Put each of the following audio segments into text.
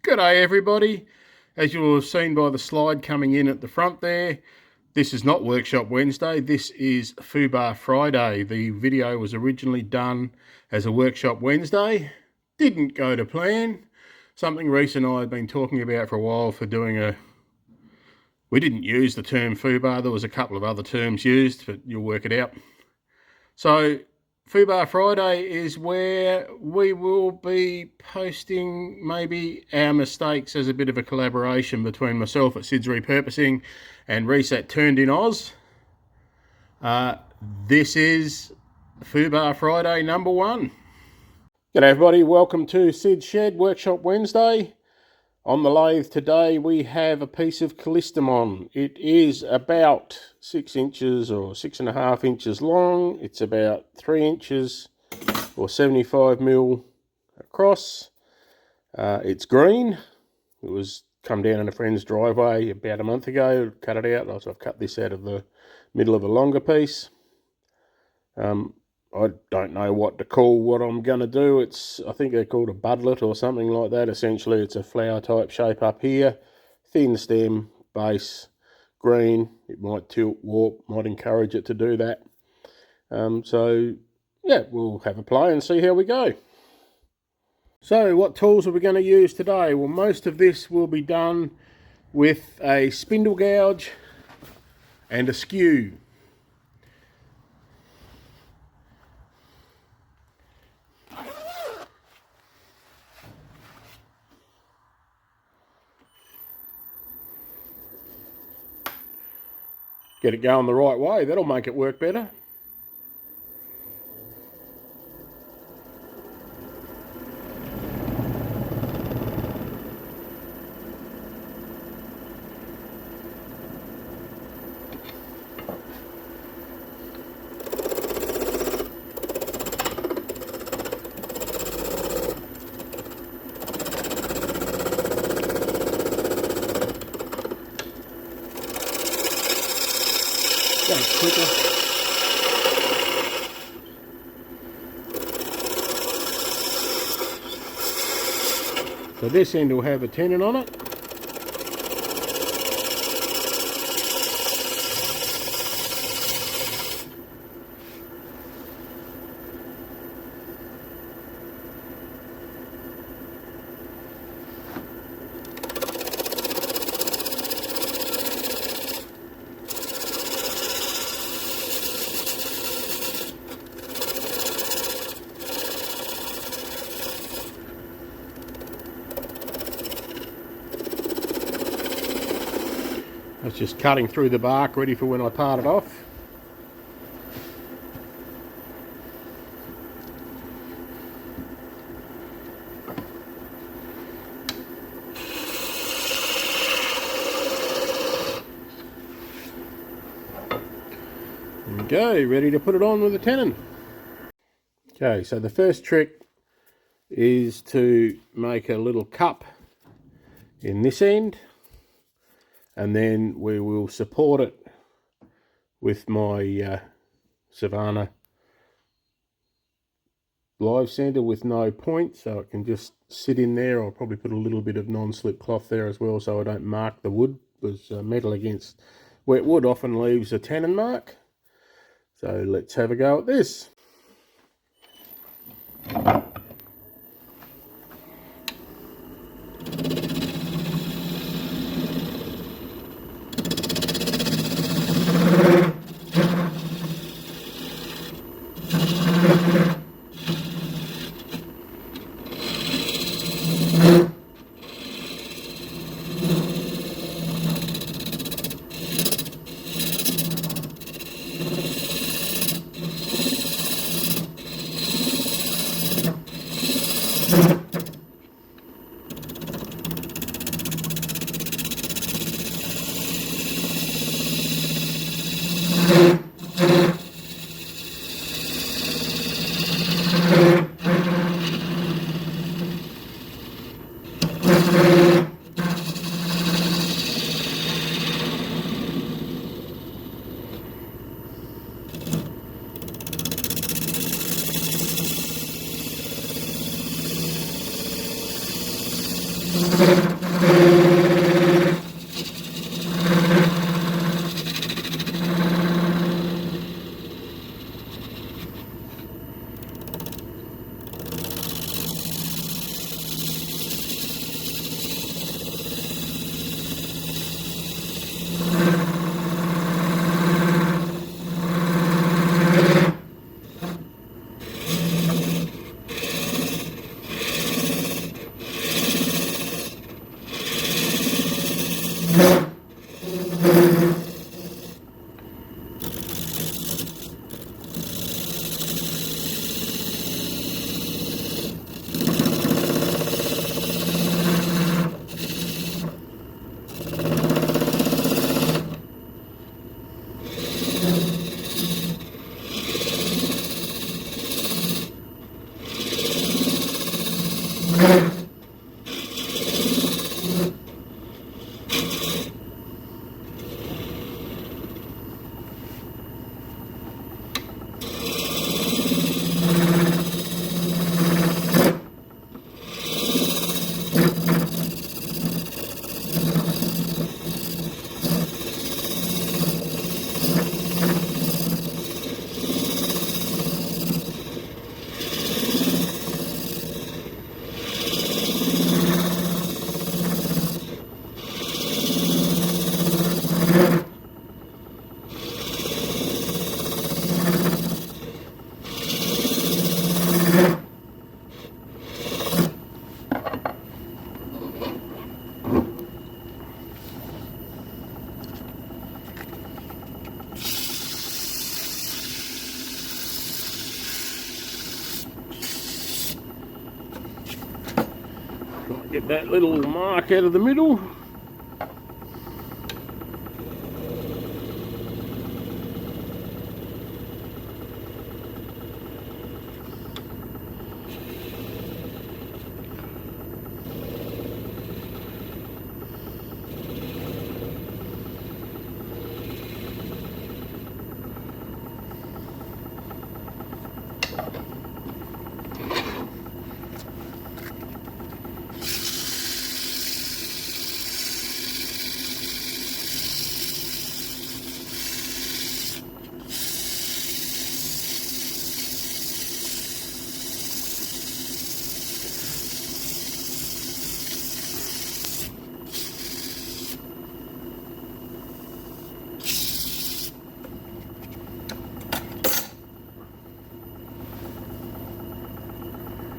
G'day everybody. As you will have seen by the slide coming in at the front there, this is not Workshop Wednesday, this is Fubar Friday. The video was originally done as a Workshop Wednesday. Didn't go to plan. Something Rhys and I had been talking about for a while for doing a... We didn't use the term Fubar, there was a couple of other terms used, but you'll work it out. So Fubar Friday is where we will be posting maybe our mistakes as a bit of a collaboration between myself at Sid's Repurposing and Rhys at Turned in Oz. This is Fubar Friday number 1. G'day everybody, welcome to Sid's Shed Workshop Wednesday. On the lathe today we have a piece of Callistemon. It is about 6 inches or 6.5 inches long. It's about 3 inches or 75mm across. It's green. It was come down in a friend's driveway about a month ago. Cut it out. So I've cut this out of the middle of a longer piece. I don't know what to call what I'm going to do. I think they're called a budlet or something like that. Essentially, it's a flower type shape up here. Thin stem, base, green. It might tilt, warp, might encourage it to do that. So, yeah, we'll have a play and see how we go. So, what tools are we going to use today? Well, most of this will be done with a spindle gouge and a skew. Get it going the right way, that'll make it work better. Quicker. So this end will have a tenon on it. It's just cutting through the bark, ready for when I part it off. There we go, ready to put it on with a tenon. Okay, so the first trick is to make a little cup in this end. And then we will support it with my Savannah live center with no point, so it can just sit in there. I'll probably put a little bit of non-slip cloth there as well so I don't mark the wood, because metal against wet wood often leaves a tenon mark. So let's have a go at this. Get that little mark out of the middle.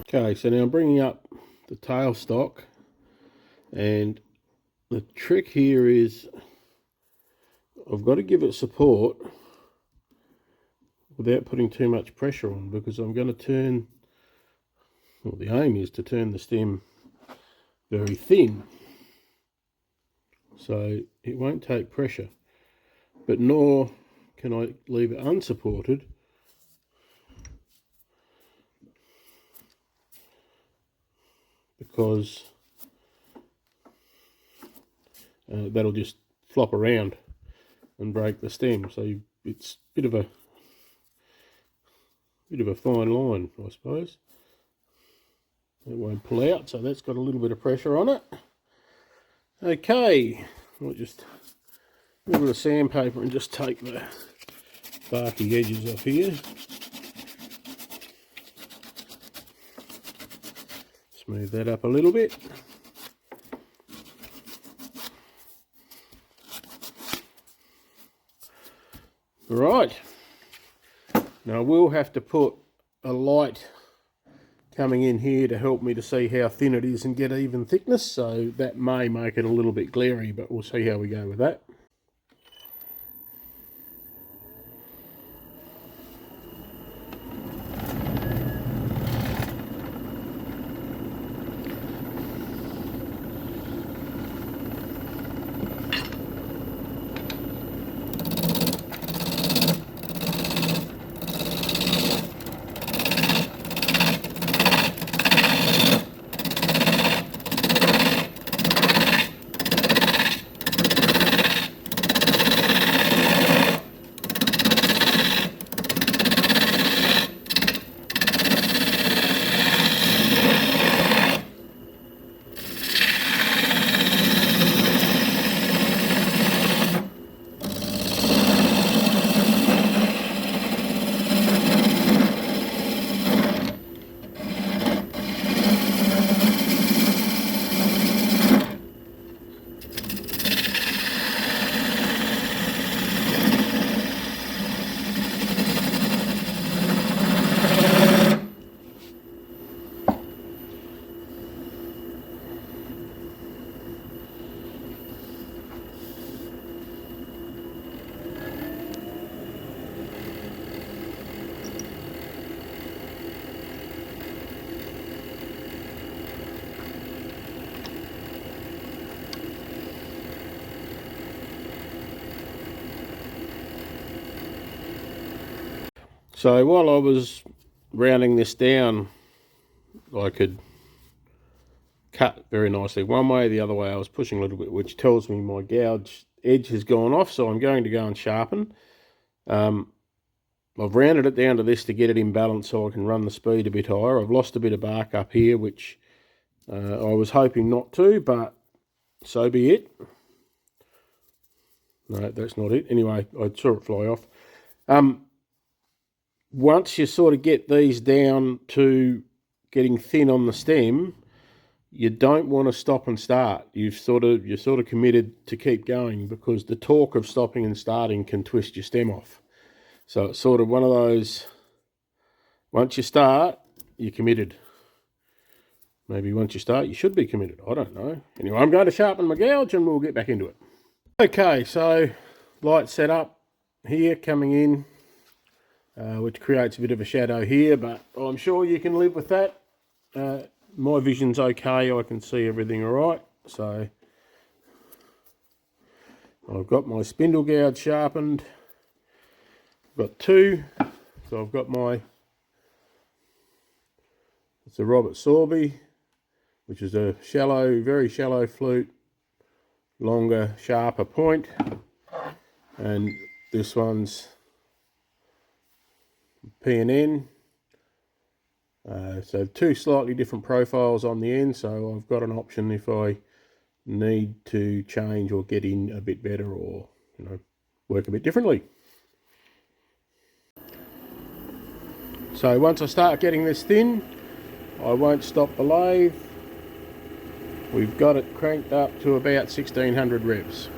Okay, so now I'm bringing up the tailstock, and the trick here is I've got to give it support without putting too much pressure on, because I'm going to turn, well, the aim is to turn the stem very thin so it won't take pressure, but nor can I leave it unsupported because that'll just flop around and break the stem. So it's a bit of a fine line, I suppose. It won't pull out, so that's got a little bit of pressure on it. Okay, I'll just a little bit of sandpaper and just take the barky edges off here. Smooth that up a little bit. Right, now I will have to put a light coming in here to help me to see how thin it is and get even thickness, so that may make it a little bit glary, but we'll see how we go with that. So while I was rounding this down, I could cut very nicely one way, the other way I was pushing a little bit, which tells me my gouge edge has gone off, so I'm going to go and sharpen. I've rounded it down to this to get it in balance so I can run the speed a bit higher. I've lost a bit of bark up here, which I was hoping not to, but so be it. No, that's not it. Anyway, I saw it fly off. Once you sort of get these down to getting thin on the stem, you don't want to stop and start. You're sort of committed to keep going, because the torque of stopping and starting can twist your stem off. So it's sort of one of those, once you start, you're committed. Maybe once you start, you should be committed. I don't know. Anyway, I'm going to sharpen my gouge and we'll get back into it. Okay, so light set up here coming in, which creates a bit of a shadow here, but I'm sure you can live with that. My vision's okay. I can see everything all right. So I've got my spindle gouge sharpened. I've got two. So I've got it's a Robert Sorby, which is a shallow, very shallow flute, longer, sharper point. And this one's P&N. So two slightly different profiles on the end, so I've got an option if I need to change or get in a bit better, or work a bit differently. So once I start getting this thin, I won't stop the lathe. We've got it cranked up to about 1600 revs.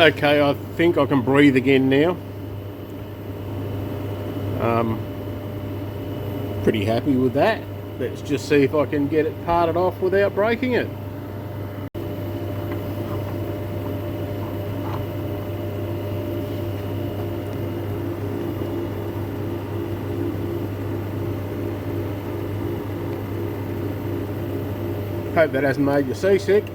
Okay, I think I can breathe again now. Pretty happy with that. Let's just see if I can get it parted off without breaking it. Hope that hasn't made you seasick.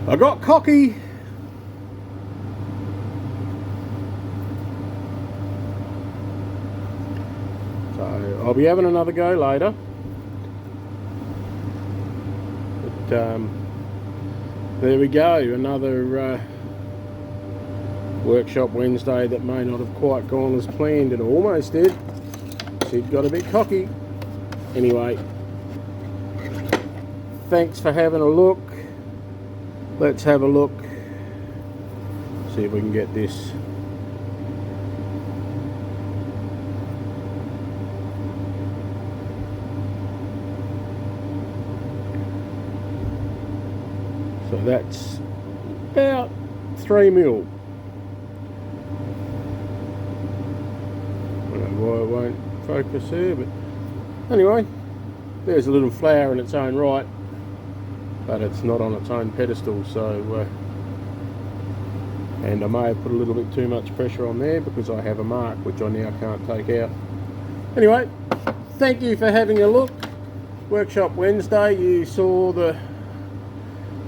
I got cocky. So I'll be having another go later. But there we go, another workshop Wednesday that may not have quite gone as planned. It almost did. Sid got a bit cocky. Anyway, thanks for having a look. Let's have a look, see if we can get this. So that's about 3 mil. I don't know why it won't focus there, but anyway, there's a little flower in its own right. But it's not on its own pedestal, so and I may have put a little bit too much pressure on there because I have a mark which I now can't take out. Anyway, thank you for having a look. Workshop Wednesday, you saw the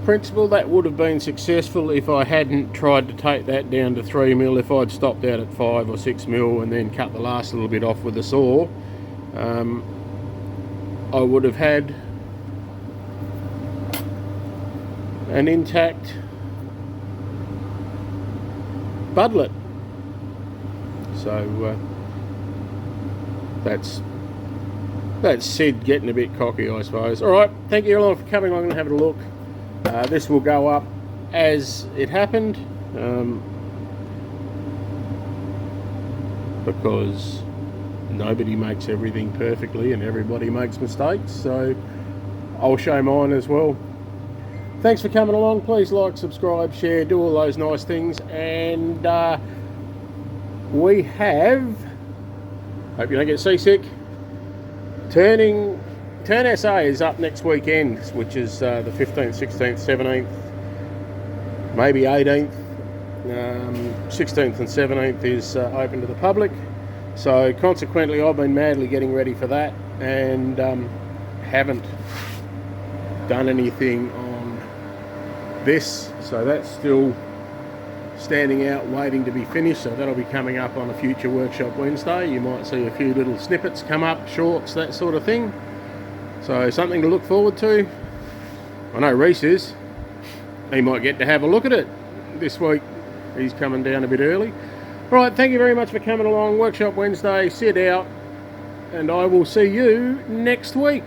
principle. That would have been successful if I hadn't tried to take that down to 3 mil. If I'd stopped out at 5 or 6 mil and then cut the last little bit off with the saw, I would have had an intact budlet. So that's Sid getting a bit cocky, I suppose. Alright, thank you all for coming along and having a look. This will go up as it happened, because nobody makes everything perfectly and everybody makes mistakes, so I'll show mine as well. Thanks for coming along. Please like, subscribe, share, do all those nice things. And we have, hope you don't get seasick, Turn SA is up next weekend, which is the 15th, 16th, 17th, maybe 18th. 16th and 17th is open to the public. So consequently, I've been madly getting ready for that and haven't done anything on this, so that's still standing out waiting to be finished, so that'll be coming up on a future Workshop Wednesday. You might see a few little snippets come up, shorts, that sort of thing, so something to look forward to. I know Rhys is, he might get to have a look at it this week. He's coming down a bit early. Right, thank you very much for coming along. Workshop Wednesday, Sid out, and I will see you next week.